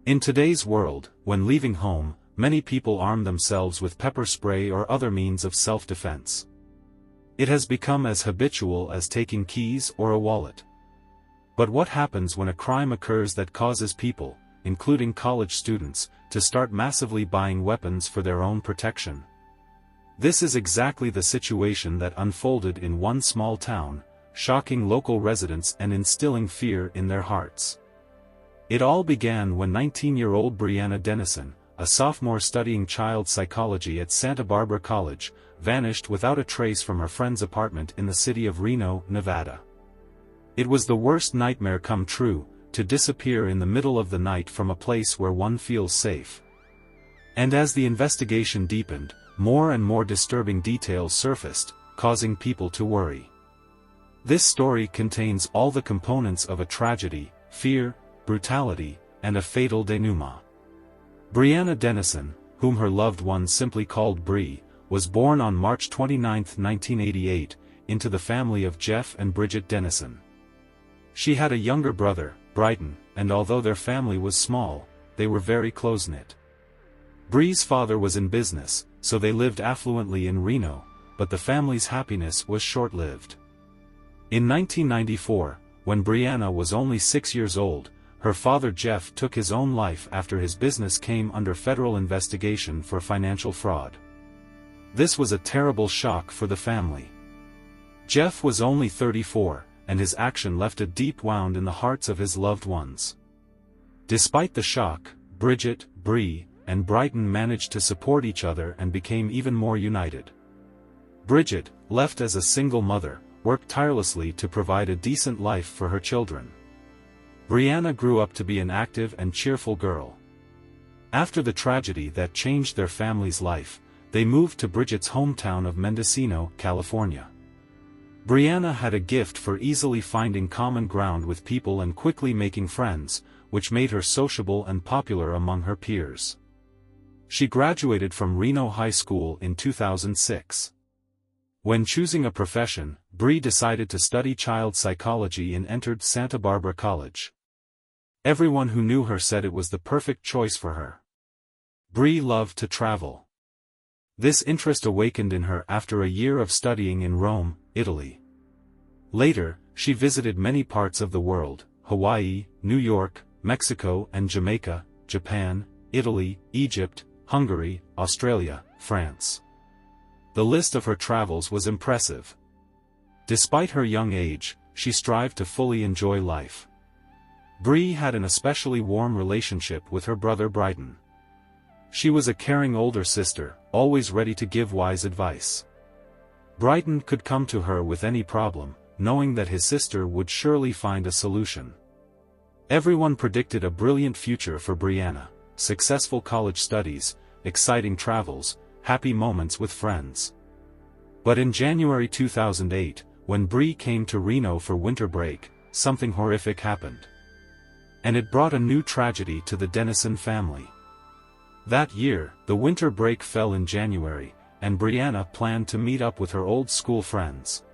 In today's world, when leaving home, many people arm themselves with pepper spray or other means of self-defense. It has become as habitual as taking keys or a wallet. But what happens when a crime occurs that causes people, including college students, to start massively buying weapons for their own protection? This is exactly the situation that unfolded in one small town, shocking local residents and instilling fear in their hearts. It all began when 19-year-old Briana Denison, a sophomore studying child psychology at Santa Barbara College, vanished without a trace from her friend's apartment in the city of Reno, Nevada. It was the worst nightmare come true, to disappear in the middle of the night from a place where one feels safe. And as the investigation deepened, more and more disturbing details surfaced, causing people to worry. This story contains all the components of a tragedy: fear, brutality, and a fatal denouement. Briana Denison, whom her loved ones simply called Bree, was born on March 29, 1988, into the family of Jeff and Bridget Denison. She had a younger brother, Brighton, and although their family was small, they were very close-knit. Bree's father was in business, so they lived affluently in Reno, but the family's happiness was short-lived. In 1994, when Briana was only 6 years old, her father Jeff took his own life after his business came under federal investigation for financial fraud. This was a terrible shock for the family. Jeff was only 34, and his action left a deep wound in the hearts of his loved ones. Despite the shock, Bridget, Bree, and Brighton managed to support each other and became even more united. Bridget, left as a single mother, worked tirelessly to provide a decent life for her children. Briana grew up to be an active and cheerful girl. After the tragedy that changed their family's life, they moved to Bridget's hometown of Mendocino, California. Briana had a gift for easily finding common ground with people and quickly making friends, which made her sociable and popular among her peers. She graduated from Reno High School in 2006. When choosing a profession, Bree decided to study child psychology and entered Santa Barbara College. Everyone who knew her said it was the perfect choice for her. Bree loved to travel. This interest awakened in her after a year of studying in Rome, Italy. Later, she visited many parts of the world: Hawaii, New York, Mexico and Jamaica, Japan, Italy, Egypt, Hungary, Australia, France. The list of her travels was impressive. Despite her young age, she strived to fully enjoy life. Bree had an especially warm relationship with her brother Brighton. She was a caring older sister, always ready to give wise advice. Brighton could come to her with any problem, knowing that his sister would surely find a solution. Everyone predicted a brilliant future for Briana: successful college studies, exciting travels, happy moments with friends. But in January 2008, when Bree came to Reno for winter break, something horrific happened. And it brought a new tragedy to the Denison family. That year, the winter break fell in January, and Briana planned to meet up with her old school friends.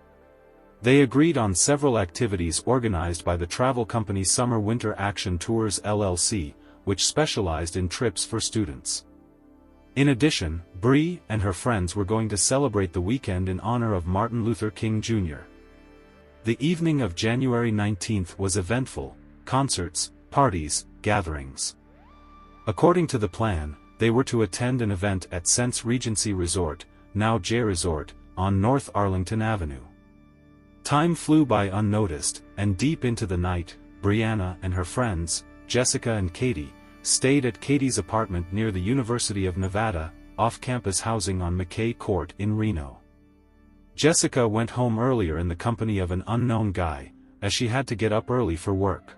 They agreed on several activities organized by the travel company Summer Winter Action Tours LLC, which specialized in trips for students. In addition, Bree and her friends were going to celebrate the weekend in honor of Martin Luther King Jr. The evening of January 19th was eventful: concerts, parties, gatherings. According to the plan, they were to attend an event at Sense Regency Resort, now J Resort, on North Arlington Avenue. Time flew by unnoticed, and deep into the night, Briana and her friends, Jessica and Katie, stayed at Katie's apartment near the University of Nevada, off-campus housing on McKay Court in Reno. Jessica went home earlier in the company of an unknown guy, as she had to get up early for work.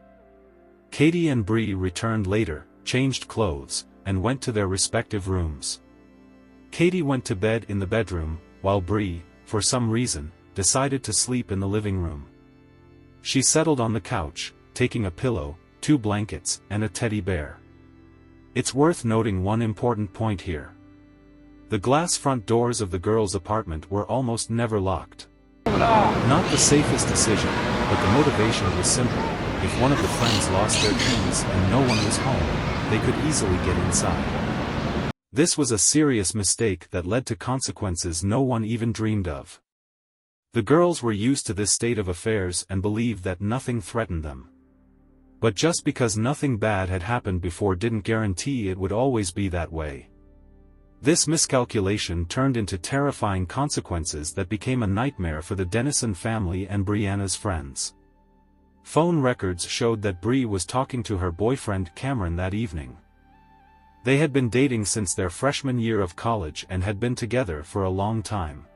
Katie and Bree returned later, changed clothes, and went to their respective rooms. Katie went to bed in the bedroom, while Bree, for some reason, decided to sleep in the living room. She settled on the couch, taking a pillow, 2 blankets, and a teddy bear. It's worth noting one important point here. The glass front doors of the girls' apartment were almost never locked. Not the safest decision, but the motivation was simple: if one of the friends lost their keys and no one was home, they could easily get inside. This was a serious mistake that led to consequences no one even dreamed of. The girls were used to this state of affairs and believed that nothing threatened them. But just because nothing bad had happened before didn't guarantee it would always be that way. This miscalculation turned into terrifying consequences that became a nightmare for the Denison family and Briana's friends. Phone records showed that Bree was talking to her boyfriend Cameron that evening. They had been dating since their freshman year of college and had been together for a long time.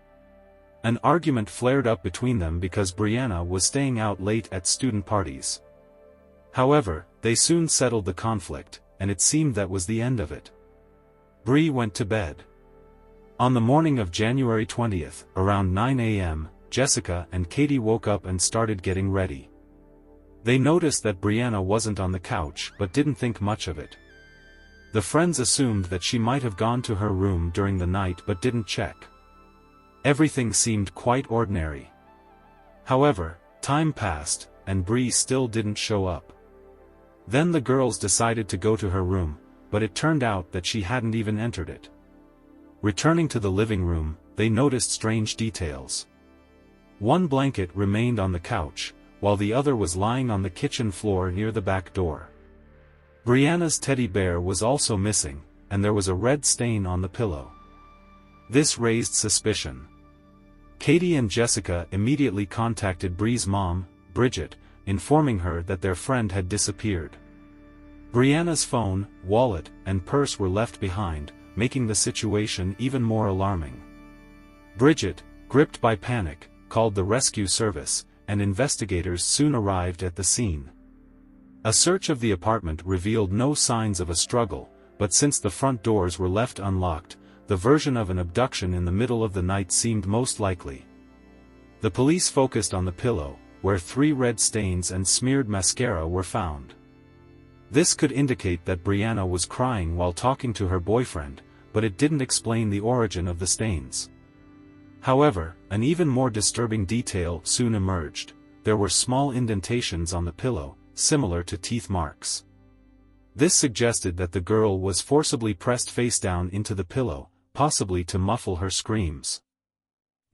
An argument flared up between them because Briana was staying out late at student parties. However, they soon settled the conflict, and it seemed that was the end of it. Bree went to bed. On the morning of January 20th, around 9 a.m., Jessica and Katie woke up and started getting ready. They noticed that Briana wasn't on the couch but didn't think much of it. The friends assumed that she might have gone to her room during the night but didn't check. Everything seemed quite ordinary. However, time passed, and Bree still didn't show up. Then the girls decided to go to her room, but it turned out that she hadn't even entered it. Returning to the living room, they noticed strange details. One blanket remained on the couch, while the other was lying on the kitchen floor near the back door. Briana's teddy bear was also missing, and there was a red stain on the pillow. This raised suspicion. Katie and Jessica immediately contacted Bree's mom, Bridget, informing her that their friend had disappeared. Briana's phone, wallet, and purse were left behind, making the situation even more alarming. Bridget, gripped by panic, called the rescue service, and investigators soon arrived at the scene. A search of the apartment revealed no signs of a struggle, but since the front doors were left unlocked, the version of an abduction in the middle of the night seemed most likely. The police focused on the pillow, where 3 red stains and smeared mascara were found. This could indicate that Briana was crying while talking to her boyfriend, but it didn't explain the origin of the stains. However, an even more disturbing detail soon emerged. There were small indentations on the pillow, similar to teeth marks. This suggested that the girl was forcibly pressed face down into the pillow, possibly to muffle her screams.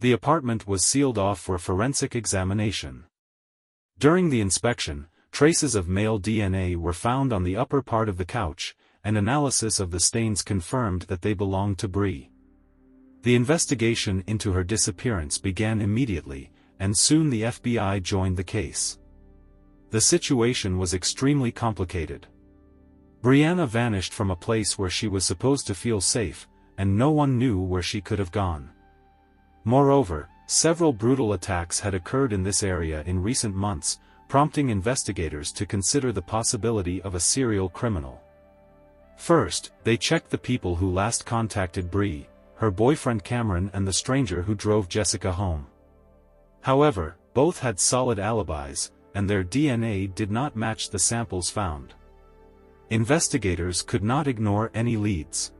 The apartment was sealed off for forensic examination. During the inspection, traces of male DNA were found on the upper part of the couch, and analysis of the stains confirmed that they belonged to Bree. The investigation into her disappearance began immediately, and soon the FBI joined the case. The situation was extremely complicated. Briana vanished from a place where she was supposed to feel safe, and no one knew where she could have gone. Moreover, several brutal attacks had occurred in this area in recent months, prompting investigators to consider the possibility of a serial criminal. First, they checked the people who last contacted Bree, her boyfriend Cameron and the stranger who drove Jessica home. However, both had solid alibis, and their DNA did not match the samples found. Investigators could not ignore any leads.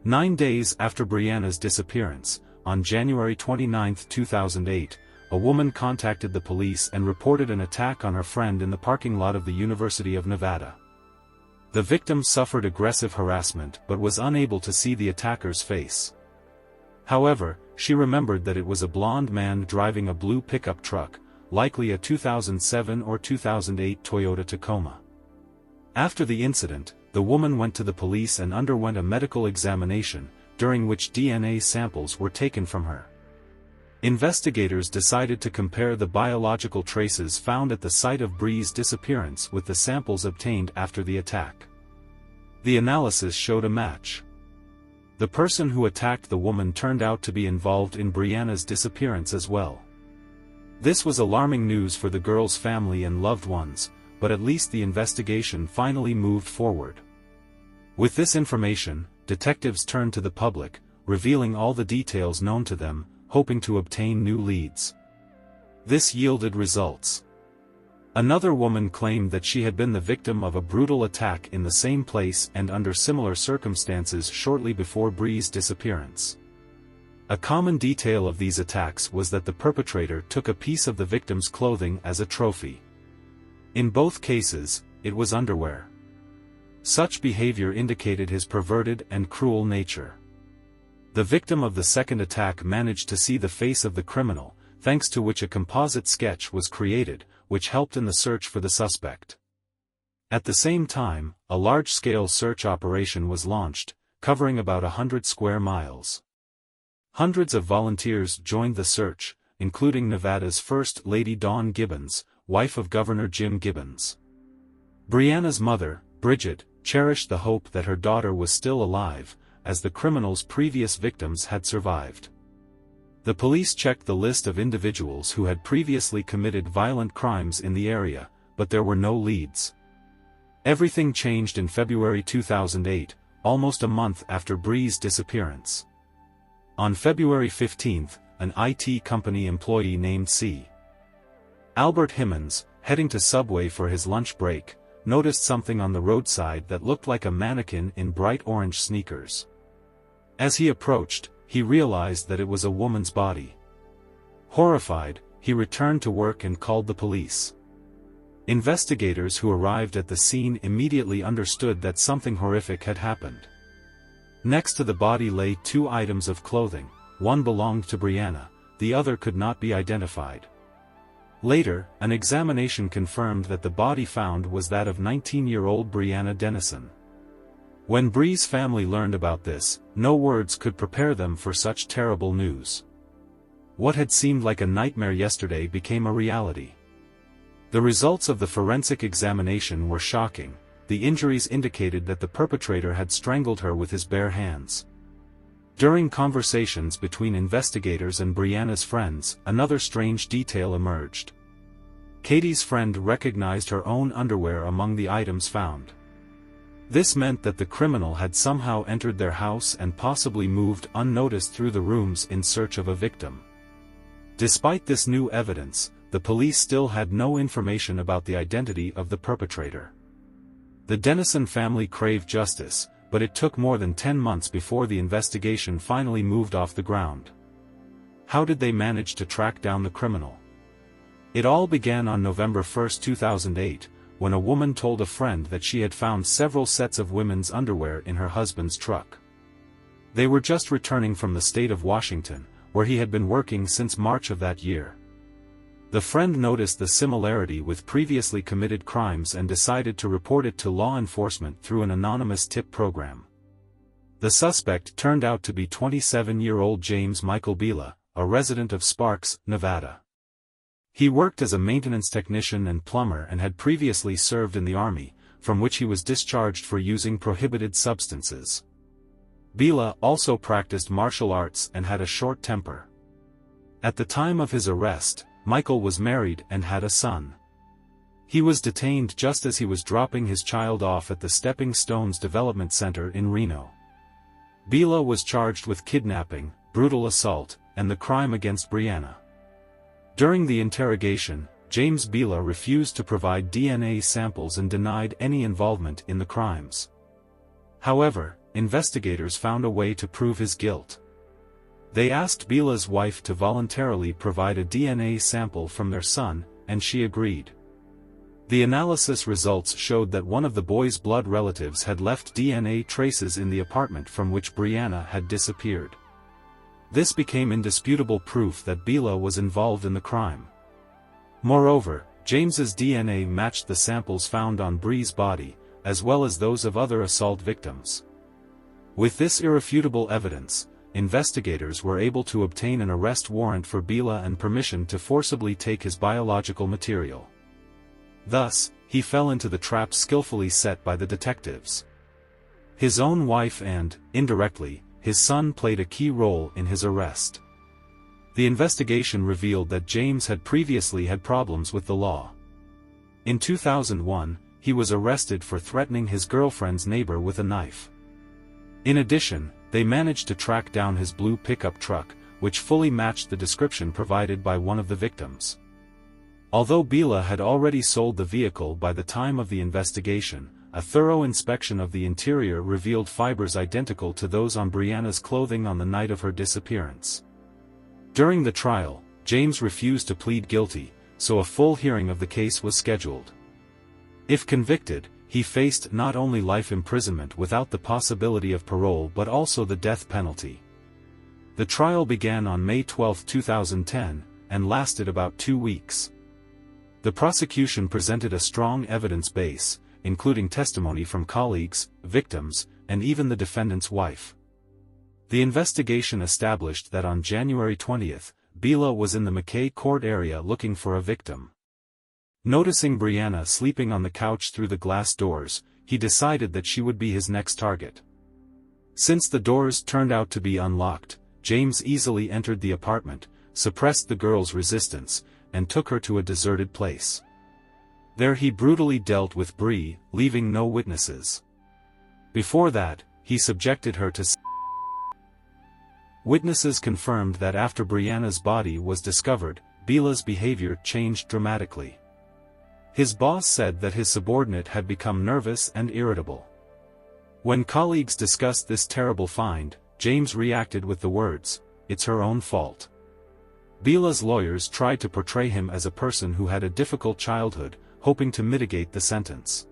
9 days after Briana's disappearance, on January 29, 2008, a woman contacted the police and reported an attack on her friend in the parking lot of the University of Nevada. The victim suffered aggressive harassment but was unable to see the attacker's face. However, she remembered that it was a blond man driving a blue pickup truck, likely a 2007 or 2008 Toyota Tacoma. After the incident, the woman went to the police and underwent a medical examination, during which DNA samples were taken from her. Investigators decided to compare the biological traces found at the site of Bree's disappearance with the samples obtained after the attack. The analysis showed a match. The person who attacked the woman turned out to be involved in Briana's disappearance as well. This was alarming news for the girl's family and loved ones, but at least the investigation finally moved forward. With this information, detectives turned to the public, revealing all the details known to them, hoping to obtain new leads. This yielded results. Another woman claimed that she had been the victim of a brutal attack in the same place and under similar circumstances shortly before Bree's disappearance. A common detail of these attacks was that the perpetrator took a piece of the victim's clothing as a trophy. In both cases, it was underwear. Such behavior indicated his perverted and cruel nature. The victim of the second attack managed to see the face of the criminal, thanks to which a composite sketch was created, which helped in the search for the suspect. At the same time, a large-scale search operation was launched, covering about 100 square miles. Hundreds of volunteers joined the search, including Nevada's First Lady Dawn Gibbons, wife of Governor Jim Gibbons. Briana's mother, Bridget, cherished the hope that her daughter was still alive, as the criminal's previous victims had survived. The police checked the list of individuals who had previously committed violent crimes in the area, but there were no leads. Everything changed in February 2008, almost a month after Bree's disappearance. On February 15, an IT company employee named C. Albert Himmons, heading to Subway for his lunch break, noticed something on the roadside that looked like a mannequin in bright orange sneakers. As he approached, he realized that it was a woman's body. Horrified, he returned to work and called the police. Investigators who arrived at the scene immediately understood that something horrific had happened. Next to the body lay two items of clothing, one belonged to Briana, the other could not be identified. Later, an examination confirmed that the body found was that of 19-year-old Briana Denison. When Bree's family learned about this, no words could prepare them for such terrible news. What had seemed like a nightmare yesterday became a reality. The results of the forensic examination were shocking. The injuries indicated that the perpetrator had strangled her with his bare hands. During conversations between investigators and Briana's friends, another strange detail emerged. Katie's friend recognized her own underwear among the items found. This meant that the criminal had somehow entered their house and possibly moved unnoticed through the rooms in search of a victim. Despite this new evidence, the police still had no information about the identity of the perpetrator. The Denison family craved justice, but it took more than 10 months before the investigation finally moved off the ground. How did they manage to track down the criminal? It all began on November 1, 2008, when a woman told a friend that she had found several sets of women's underwear in her husband's truck. They were just returning from the state of Washington, where he had been working since March of that year. The friend noticed the similarity with previously committed crimes and decided to report it to law enforcement through an anonymous tip program. The suspect turned out to be 27-year-old James Michael Biela, a resident of Sparks, Nevada. He worked as a maintenance technician and plumber and had previously served in the Army, from which he was discharged for using prohibited substances. Biela also practiced martial arts and had a short temper. At the time of his arrest, Michael was married and had a son. He was detained just as he was dropping his child off at the Stepping Stones Development Center in Reno. Biela was charged with kidnapping, brutal assault, and the crime against Briana. During the interrogation, James Biela refused to provide DNA samples and denied any involvement in the crimes. However, investigators found a way to prove his guilt. They asked Biela's wife to voluntarily provide a DNA sample from their son, and she agreed. The analysis results showed that one of the boy's blood relatives had left DNA traces in the apartment from which Briana had disappeared. This became indisputable proof that Biela was involved in the crime. Moreover, James's DNA matched the samples found on Bree's body, as well as those of other assault victims. With this irrefutable evidence, investigators were able to obtain an arrest warrant for Biela and permission to forcibly take his biological material. Thus, he fell into the trap skillfully set by the detectives. His own wife and, indirectly, his son played a key role in his arrest. The investigation revealed that James had previously had problems with the law. In 2001, he was arrested for threatening his girlfriend's neighbor with a knife. In addition, they managed to track down his blue pickup truck, which fully matched the description provided by one of the victims. Although Biela had already sold the vehicle by the time of the investigation, a thorough inspection of the interior revealed fibers identical to those on Briana's clothing on the night of her disappearance. During the trial, James refused to plead guilty, so a full hearing of the case was scheduled. If convicted, he faced not only life imprisonment without the possibility of parole but also the death penalty. The trial began on May 12, 2010, and lasted about 2 weeks. The prosecution presented a strong evidence base, including testimony from colleagues, victims, and even the defendant's wife. The investigation established that on January 20, Biela was in the McKay Court area looking for a victim. Noticing Briana sleeping on the couch through the glass doors, he decided that she would be his next target. Since the doors turned out to be unlocked, James easily entered the apartment, suppressed the girl's resistance, and took her to a deserted place. There he brutally dealt with Bree, leaving no witnesses. Before that, he subjected her to Witnesses confirmed that after Briana's body was discovered, Biela's behavior changed dramatically. His boss said that his subordinate had become nervous and irritable. When colleagues discussed this terrible find, James reacted with the words, "It's her own fault." Biela's lawyers tried to portray him as a person who had a difficult childhood, hoping to mitigate the sentence.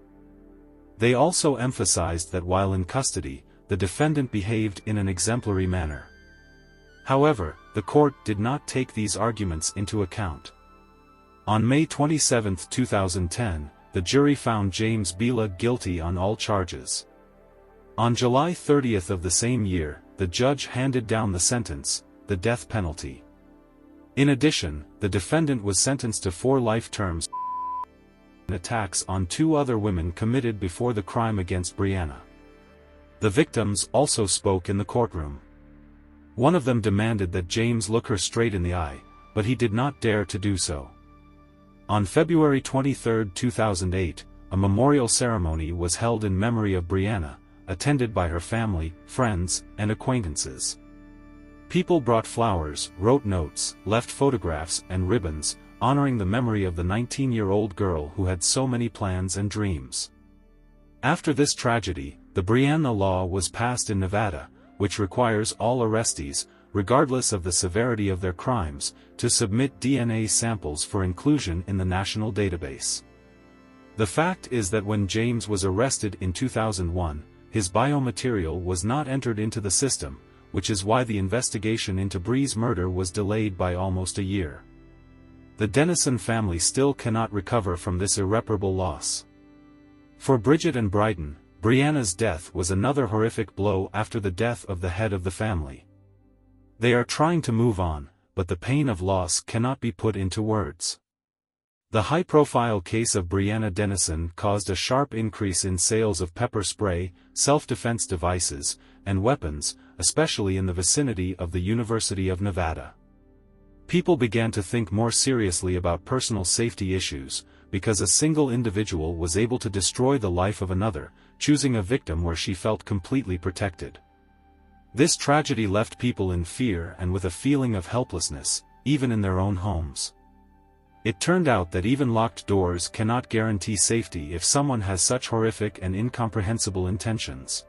They also emphasized that while in custody, the defendant behaved in an exemplary manner. However, the court did not take these arguments into account. On May 27, 2010, the jury found James Biela guilty on all charges. On July 30 of the same year, the judge handed down the sentence, the death penalty. In addition, the defendant was sentenced to 4 life terms for attacks on 2 other women committed before the crime against Briana. The victims also spoke in the courtroom. One of them demanded that James look her straight in the eye, but he did not dare to do so. On February 23, 2008, a memorial ceremony was held in memory of Briana, attended by her family, friends, and acquaintances. People brought flowers, wrote notes, left photographs and ribbons, honoring the memory of the 19-year-old girl who had so many plans and dreams. After this tragedy, the Briana Law was passed in Nevada, which requires all arrestees, regardless of the severity of their crimes, to submit DNA samples for inclusion in the national database. The fact is that when James was arrested in 2001, his biomaterial was not entered into the system, which is why the investigation into Bree's murder was delayed by almost a year. The Denison family still cannot recover from this irreparable loss. For Bridget and Bryden, Briana's death was another horrific blow after the death of the head of the family. They are trying to move on, but the pain of loss cannot be put into words. The high-profile case of Briana Denison caused a sharp increase in sales of pepper spray, self-defense devices, and weapons, especially in the vicinity of the University of Nevada. People began to think more seriously about personal safety issues, because a single individual was able to destroy the life of another, choosing a victim where she felt completely protected. This tragedy left people in fear and with a feeling of helplessness, even in their own homes. It turned out that even locked doors cannot guarantee safety if someone has such horrific and incomprehensible intentions.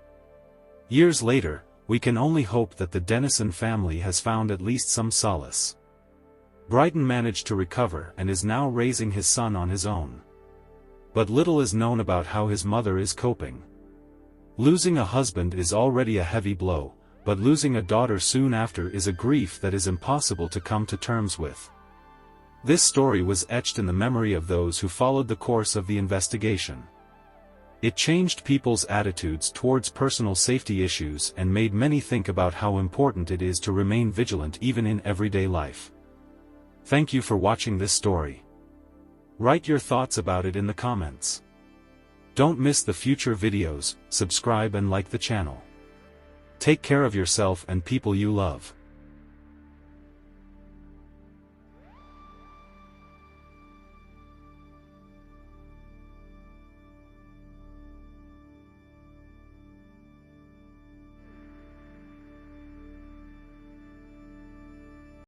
Years later, we can only hope that the Denison family has found at least some solace. Bryden managed to recover and is now raising his son on his own. But little is known about how his mother is coping. Losing a husband is already a heavy blow, but losing a daughter soon after is a grief that is impossible to come to terms with. This story was etched in the memory of those who followed the course of the investigation. It changed people's attitudes towards personal safety issues and made many think about how important it is to remain vigilant even in everyday life. Thank you for watching this story. Write your thoughts about it in the comments. Don't miss the future videos, subscribe and like the channel. Take care of yourself and people you love.